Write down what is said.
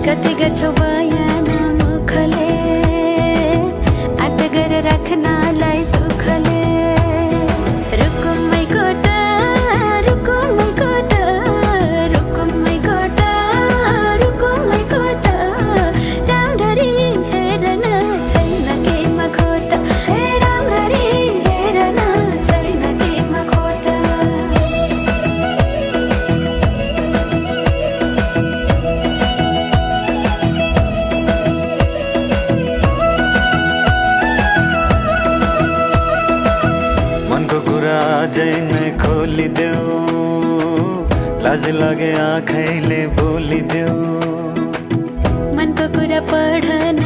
कति गर्छौ बयान मुखले आट गरेर राख्नलाई सुखले रुकुमै कोटा रुकुमै कोटा रुकुमै कोटा रुकुमै कोटा राम्ररी हेर्न छैन केमा खोटा हे राम्ररी हेर्न छैन केमा खोटा मनको कुरा अझै नै खोलिदेऊ लाज लागे आँखैले बोलिदेऊ मनको कुरा पढ्न